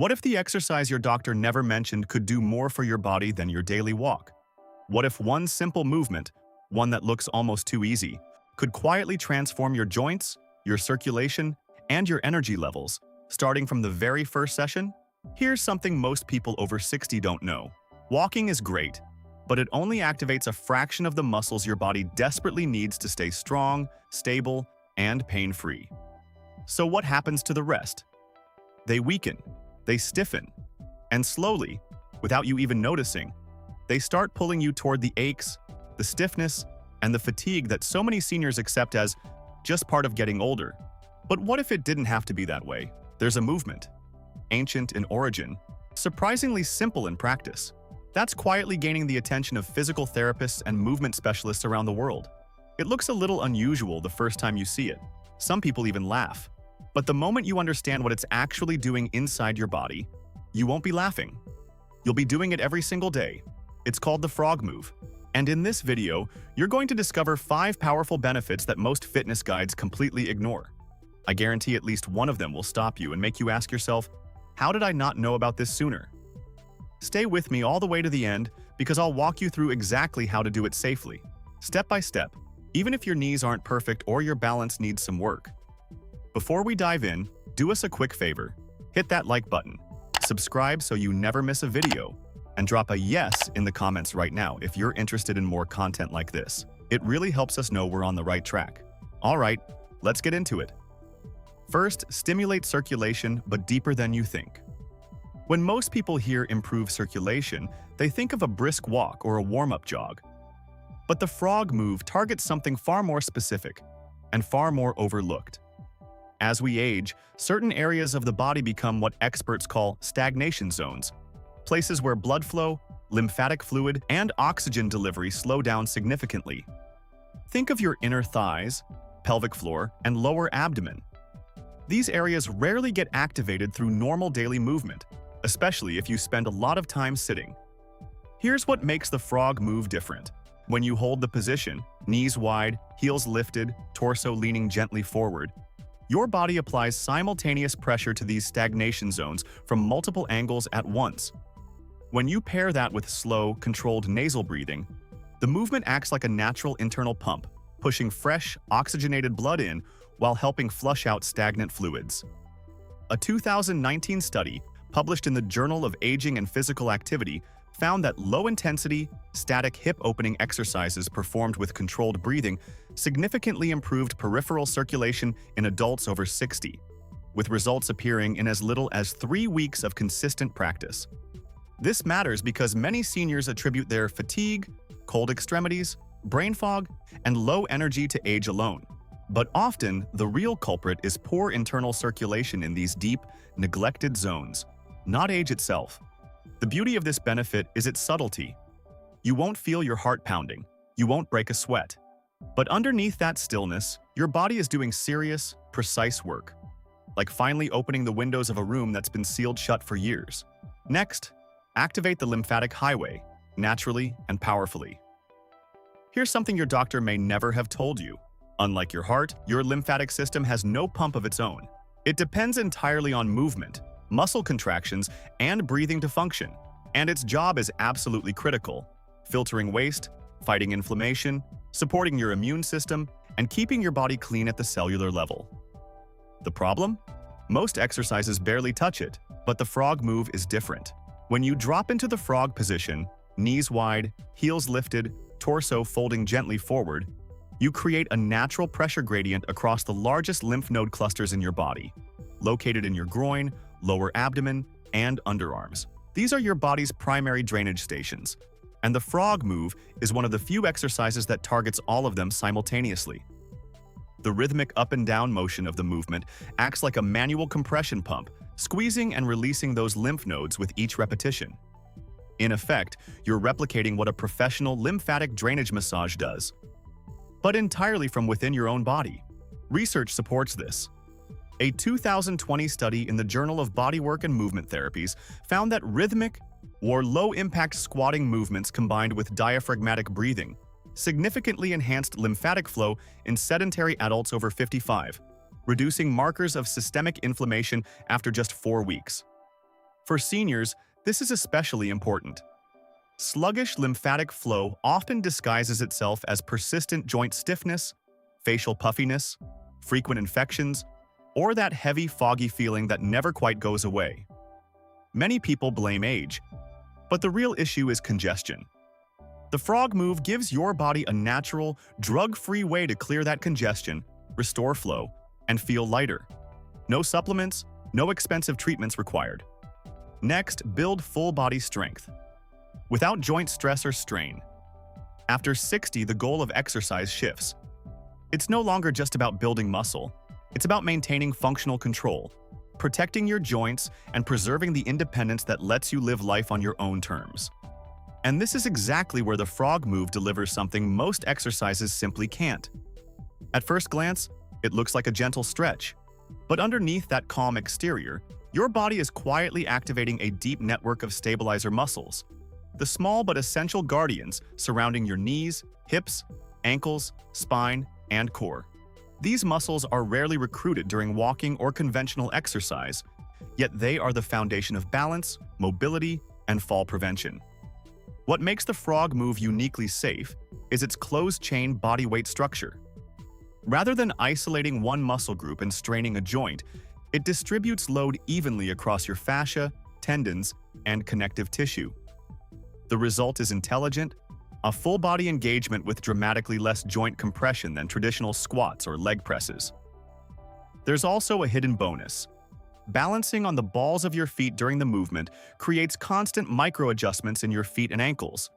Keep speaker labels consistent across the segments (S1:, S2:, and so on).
S1: What if the exercise your doctor never mentioned could do more for your body than your daily walk? What if one simple movement, one that looks almost too easy, could quietly transform your joints, your circulation, and your energy levels, starting from the very first session? Here's something most people over 60 don't know. Walking is great, but it only activates a fraction of the muscles your body desperately needs to stay strong, stable, and pain-free. So what happens to the rest? They weaken, they stiffen, and slowly, without you even noticing, they start pulling you toward the aches, the stiffness, and the fatigue that so many seniors accept as just part of getting older. But what if it didn't have to be that way? There's a movement, ancient in origin, surprisingly simple in practice, that's quietly gaining the attention of physical therapists and movement specialists around the world. It looks a little unusual the first time you see it. Some people even laugh. But the moment you understand what it's actually doing inside your body, you won't be laughing. You'll be doing it every single day. It's called the frog move. And in this video, you're going to discover 5 powerful benefits that most fitness guides completely ignore. I guarantee at least one of them will stop you and make you ask yourself, how did I not know about this sooner? Stay with me all the way to the end because I'll walk you through exactly how to do it safely, step by step, even if your knees aren't perfect or your balance needs some work. Before we dive in, do us a quick favor. Hit that like button, subscribe so you never miss a video, and drop a yes in the comments right now if you're interested in more content like this. It really helps us know we're on the right track. All right, let's get into it. First, stimulate circulation, but deeper than you think. When most people hear improve circulation, they think of a brisk walk or a warm-up jog. But the frog move targets something far more specific and far more overlooked. As we age, certain areas of the body become what experts call stagnation zones, places where blood flow, lymphatic fluid, and oxygen delivery slow down significantly. Think of your inner thighs, pelvic floor, and lower abdomen. These areas rarely get activated through normal daily movement, especially if you spend a lot of time sitting. Here's what makes the frog move different. When you hold the position, knees wide, heels lifted, torso leaning gently forward, your body applies simultaneous pressure to these stagnation zones from multiple angles at once. When you pair that with slow, controlled nasal breathing, the movement acts like a natural internal pump, pushing fresh, oxygenated blood in while helping flush out stagnant fluids. A 2019 study published in the Journal of Aging and Physical Activity found that low-intensity, static hip-opening exercises performed with controlled breathing significantly improved peripheral circulation in adults over 60, with results appearing in as little as 3 weeks of consistent practice. This matters because many seniors attribute their fatigue, cold extremities, brain fog, and low energy to age alone. But often, the real culprit is poor internal circulation in these deep, neglected zones, not age itself. The beauty of this benefit is its subtlety. You won't feel your heart pounding, you won't break a sweat. But underneath that stillness, your body is doing serious, precise work, like finally opening the windows of a room that's been sealed shut for years. Next, activate the lymphatic highway, naturally and powerfully. Here's something your doctor may never have told you. Unlike your heart, your lymphatic system has no pump of its own. It depends entirely on movement, muscle contractions, and breathing to function. And its job is absolutely critical, filtering waste, fighting inflammation, supporting your immune system, and keeping your body clean at the cellular level. The problem? Most exercises barely touch it, but the frog move is different. When you drop into the frog position, knees wide, heels lifted, torso folding gently forward, you create a natural pressure gradient across the largest lymph node clusters in your body, located in your groin, lower abdomen, and underarms. These are your body's primary drainage stations, and the frog move is one of the few exercises that targets all of them simultaneously. The rhythmic up and down motion of the movement acts like a manual compression pump, squeezing and releasing those lymph nodes with each repetition. In effect, you're replicating what a professional lymphatic drainage massage does, but entirely from within your own body. Research supports this. A 2020 study in the Journal of Bodywork and Movement Therapies found that rhythmic or low-impact squatting movements combined with diaphragmatic breathing significantly enhanced lymphatic flow in sedentary adults over 55, reducing markers of systemic inflammation after just 4 weeks. For seniors, this is especially important. Sluggish lymphatic flow often disguises itself as persistent joint stiffness, facial puffiness, frequent infections, or that heavy, foggy feeling that never quite goes away. Many people blame age, but the real issue is congestion. The frog move gives your body a natural, drug-free way to clear that congestion, restore flow, and feel lighter. No supplements, no expensive treatments required. Next, build full body strength. Without joint stress or strain. After 60, the goal of exercise shifts. It's no longer just about building muscle. It's about maintaining functional control, protecting your joints, and preserving the independence that lets you live life on your own terms. And this is exactly where the frog move delivers something most exercises simply can't. At first glance, it looks like a gentle stretch. But underneath that calm exterior, your body is quietly activating a deep network of stabilizer muscles, the small but essential guardians surrounding your knees, hips, ankles, spine, and core. These muscles are rarely recruited during walking or conventional exercise, yet they are the foundation of balance, mobility, and fall prevention. What makes the frog move uniquely safe is its closed-chain bodyweight structure. Rather than isolating one muscle group and straining a joint, it distributes load evenly across your fascia, tendons, and connective tissue. The result is intelligent, a full-body engagement with dramatically less joint compression than traditional squats or leg presses. There's also a hidden bonus. Balancing on the balls of your feet during the movement creates constant micro-adjustments in your feet and ankles,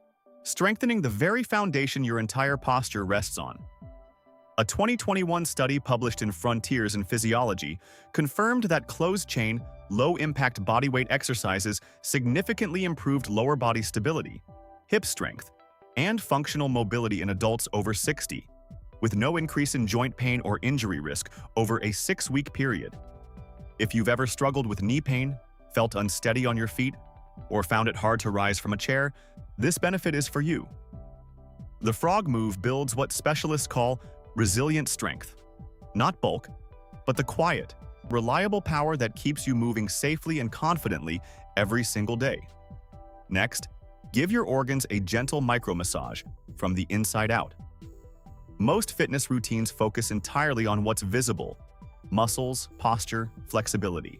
S1: strengthening the very foundation your entire posture rests on. A 2021 study published in Frontiers in Physiology confirmed that closed-chain, low-impact bodyweight exercises significantly improved lower body stability, hip strength, and functional mobility in adults over 60, with no increase in joint pain or injury risk over a 6-week period. If you've ever struggled with knee pain, felt unsteady on your feet, or found it hard to rise from a chair, this benefit is for you. The frog move builds what specialists call resilient strength. Not bulk, but the quiet, reliable power that keeps you moving safely and confidently every single day. Next, give your organs a gentle micro-massage from the inside out. Most fitness routines focus entirely on what's visible: muscles, posture, flexibility.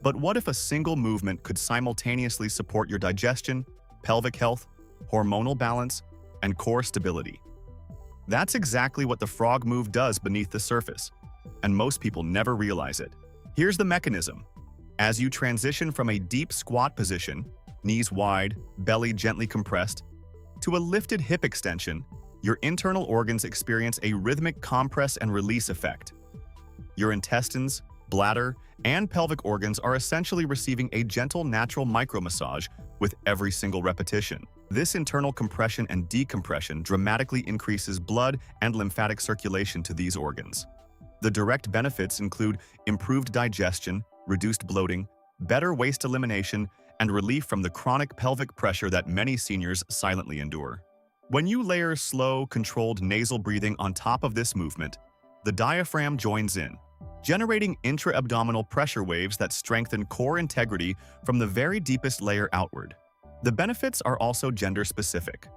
S1: But what if a single movement could simultaneously support your digestion, pelvic health, hormonal balance, and core stability? That's exactly what the frog move does beneath the surface, and most people never realize it. Here's the mechanism. As you transition from a deep squat position, knees wide, belly gently compressed, to a lifted hip extension, your internal organs experience a rhythmic compress and release effect. Your intestines, bladder, and pelvic organs are essentially receiving a gentle natural micro-massage with every single repetition. This internal compression and decompression dramatically increases blood and lymphatic circulation to these organs. The direct benefits include improved digestion, reduced bloating, better waste elimination, and relief from the chronic pelvic pressure that many seniors silently endure. When you layer slow, controlled nasal breathing on top of this movement, the diaphragm joins in, generating intra-abdominal pressure waves that strengthen core integrity from the very deepest layer outward. The benefits are also gender-specific.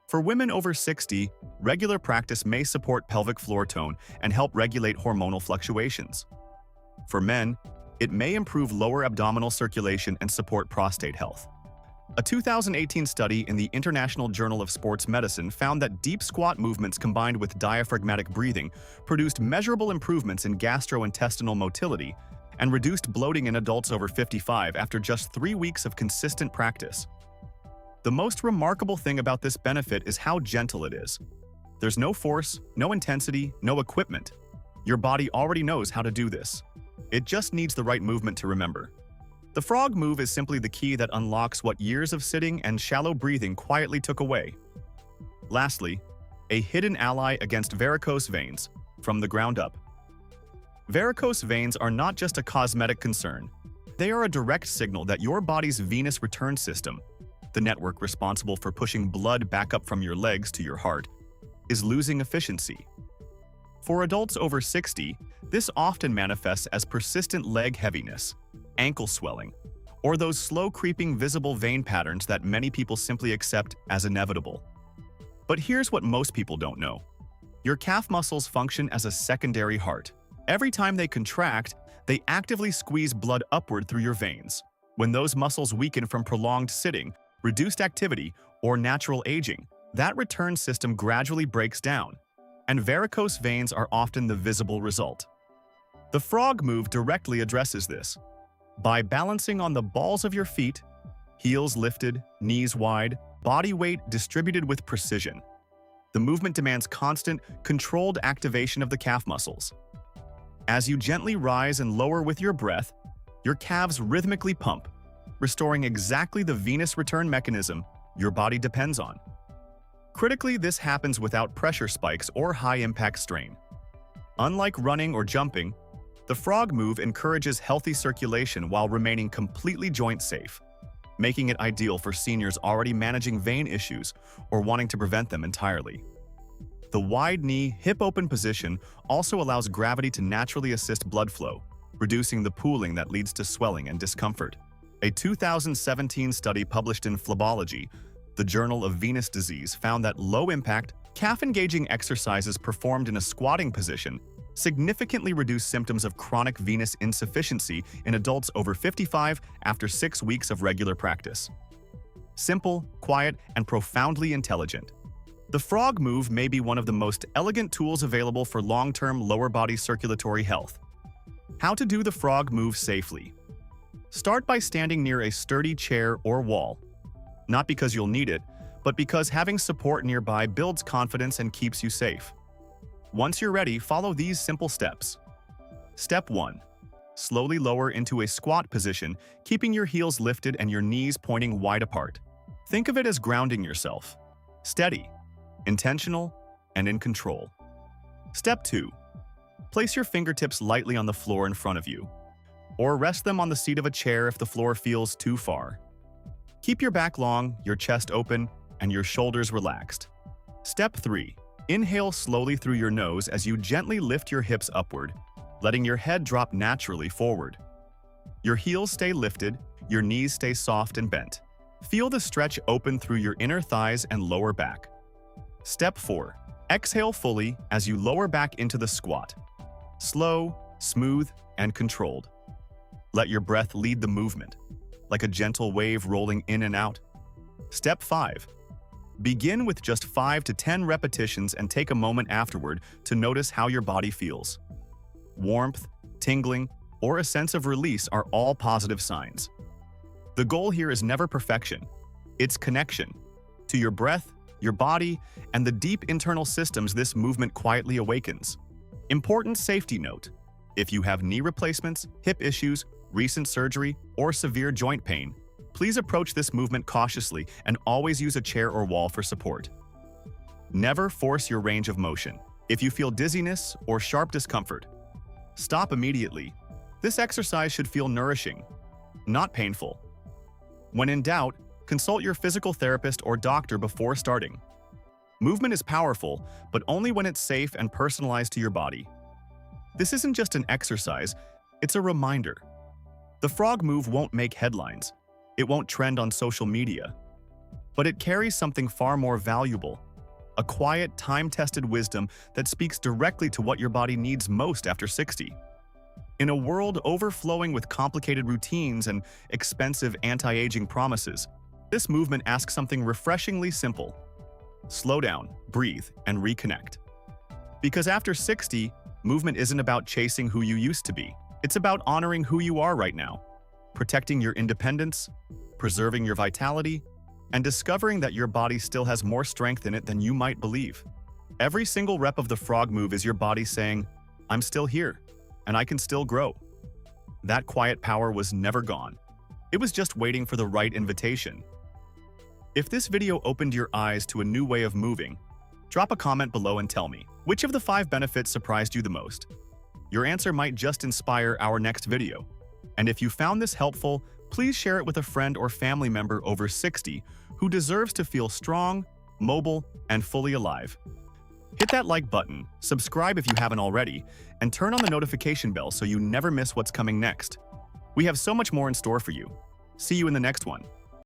S1: For women over 60, regular practice may support pelvic floor tone and help regulate hormonal fluctuations. For men, it may improve lower abdominal circulation and support prostate health. A 2018 study in the International Journal of Sports Medicine found that deep squat movements combined with diaphragmatic breathing produced measurable improvements in gastrointestinal motility and reduced bloating in adults over 55 after just 3 weeks of consistent practice. The most remarkable thing about this benefit is how gentle it is. There's no force, no intensity, no equipment. Your body already knows how to do this. It just needs the right movement to remember. The frog move is simply the key that unlocks what years of sitting and shallow breathing quietly took away. Lastly, a hidden ally against varicose veins, from the ground up. Varicose veins are not just a cosmetic concern. They are a direct signal that your body's venous return system, the network responsible for pushing blood back up from your legs to your heart, is losing efficiency. For adults over 60, this often manifests as persistent leg heaviness, ankle swelling, or those slow creeping visible vein patterns that many people simply accept as inevitable. But here's what most people don't know. Your calf muscles function as a secondary heart. Every time they contract, they actively squeeze blood upward through your veins. When those muscles weaken from prolonged sitting, reduced activity, or natural aging, that return system gradually breaks down, and varicose veins are often the visible result. The frog move directly addresses this. By balancing on the balls of your feet, heels lifted, knees wide, body weight distributed with precision, the movement demands constant, controlled activation of the calf muscles. As you gently rise and lower with your breath, your calves rhythmically pump, restoring exactly the venous return mechanism your body depends on. Critically, this happens without pressure spikes or high-impact strain. Unlike running or jumping, the frog move encourages healthy circulation while remaining completely joint-safe, making it ideal for seniors already managing vein issues or wanting to prevent them entirely. The wide knee, hip-open position also allows gravity to naturally assist blood flow, reducing the pooling that leads to swelling and discomfort. A 2017 study published in Phlebology, the Journal of Venous Disease, found that low-impact, calf-engaging exercises performed in a squatting position significantly reduced symptoms of chronic venous insufficiency in adults over 55 after 6 weeks of regular practice. Simple, quiet, and profoundly intelligent. The frog move may be one of the most elegant tools available for long-term lower body circulatory health. How to do the frog move safely. Start by standing near a sturdy chair or wall. Not because you'll need it, but because having support nearby builds confidence and keeps you safe. Once you're ready, follow these simple steps. Step 1. Slowly lower into a squat position, keeping your heels lifted and your knees pointing wide apart. Think of it as grounding yourself. Steady, intentional, and in control. Step 2. Place your fingertips lightly on the floor in front of you, or rest them on the seat of a chair if the floor feels too far. Keep your back long, your chest open, and your shoulders relaxed. Step 3. Inhale slowly through your nose as you gently lift your hips upward, letting your head drop naturally forward. Your heels stay lifted, your knees stay soft and bent. Feel the stretch open through your inner thighs and lower back. Step 4. Exhale fully as you lower back into the squat. Slow, smooth, and controlled. Let your breath lead the movement, like a gentle wave rolling in and out. Step 5. Begin with just 5 to 10 repetitions and take a moment afterward to notice how your body feels. Warmth, tingling, or a sense of release are all positive signs. The goal here is never perfection. It's connection to your breath, your body, and the deep internal systems this movement quietly awakens. Important safety note: if you have knee replacements, hip issues, recent surgery, or severe joint pain, please approach this movement cautiously and always use a chair or wall for support. Never force your range of motion. If you feel dizziness or sharp discomfort, stop immediately. This exercise should feel nourishing, not painful. When in doubt, consult your physical therapist or doctor before starting. Movement is powerful, but only when it's safe and personalized to your body. This isn't just an exercise, it's a reminder. The frog move won't make headlines. It won't trend on social media. But it carries something far more valuable: a quiet, time-tested wisdom that speaks directly to what your body needs most after 60. In a world overflowing with complicated routines and expensive anti-aging promises, this movement asks something refreshingly simple. Slow down, breathe, and reconnect. Because after 60, movement isn't about chasing who you used to be. It's about honoring who you are right now, protecting your independence, preserving your vitality, and discovering that your body still has more strength in it than you might believe. Every single rep of the frog move is your body saying, "I'm still here, and I can still grow." That quiet power was never gone. It was just waiting for the right invitation. If this video opened your eyes to a new way of moving, drop a comment below and tell me, which of the 5 benefits surprised you the most? Your answer might just inspire our next video. And if you found this helpful, please share it with a friend or family member over 60 who deserves to feel strong, mobile, and fully alive. Hit that like button, subscribe if you haven't already, and turn on the notification bell so you never miss what's coming next. We have so much more in store for you. See you in the next one.